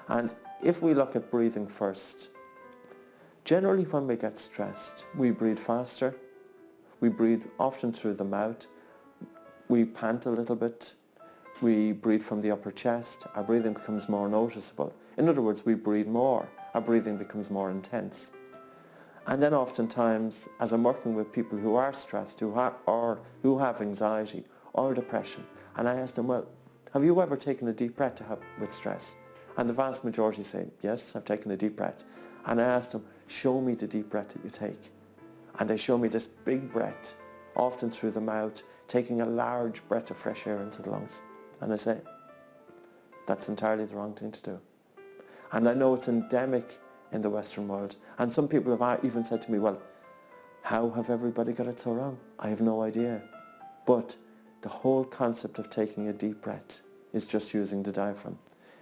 And if we look at breathing first, generally when we get stressed, we breathe faster, we breathe often through the mouth, we pant a little bit, we breathe from the upper chest, our breathing becomes more noticeable. In other words, we breathe more, our breathing becomes more intense. And then oftentimes, as I'm working with people who are stressed, who have anxiety or depression, and I ask them, well, have you ever taken a deep breath to help with stress? And the vast majority say, yes, I've taken a deep breath. And I ask them, show me the deep breath that you take. And they show me this big breath, often through the mouth, taking a large breath of fresh air into the lungs. And I say, that's entirely the wrong thing to do. And I know it's endemic in the Western world. And some people have even said to me, well, how have everybody got it so wrong? I have no idea. But the whole concept of taking a deep breath is just using the diaphragm.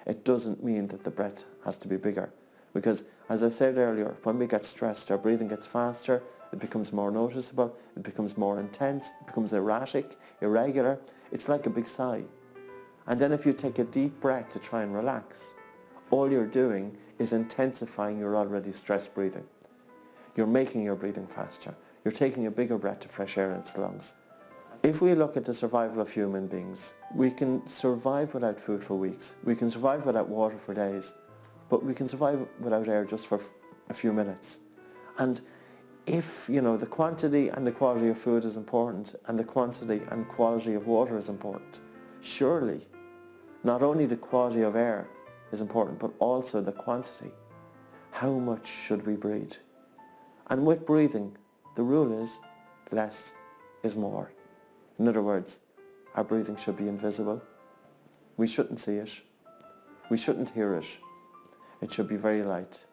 It doesn't mean that the breath has to be bigger. Because, as I said earlier, when we get stressed, our breathing gets faster, it becomes more noticeable, it becomes more intense, it becomes erratic, irregular. It's like a big sigh. And then if you take a deep breath to try and relax, all you're doing is intensifying your already stressed breathing. You're making your breathing faster. You're taking a bigger breath of fresh air into the lungs. If we look at the survival of human beings, we can survive without food for weeks. We can survive without water for days. But we can survive without air just for a few minutes. And if, the quantity and the quality of food is important and the quantity and quality of water is important, surely not only the quality of air is important, but also the quantity. How much should we breathe? And with breathing, the rule is less is more. In other words, our breathing should be invisible. We shouldn't see it. We shouldn't hear it. It should be very light.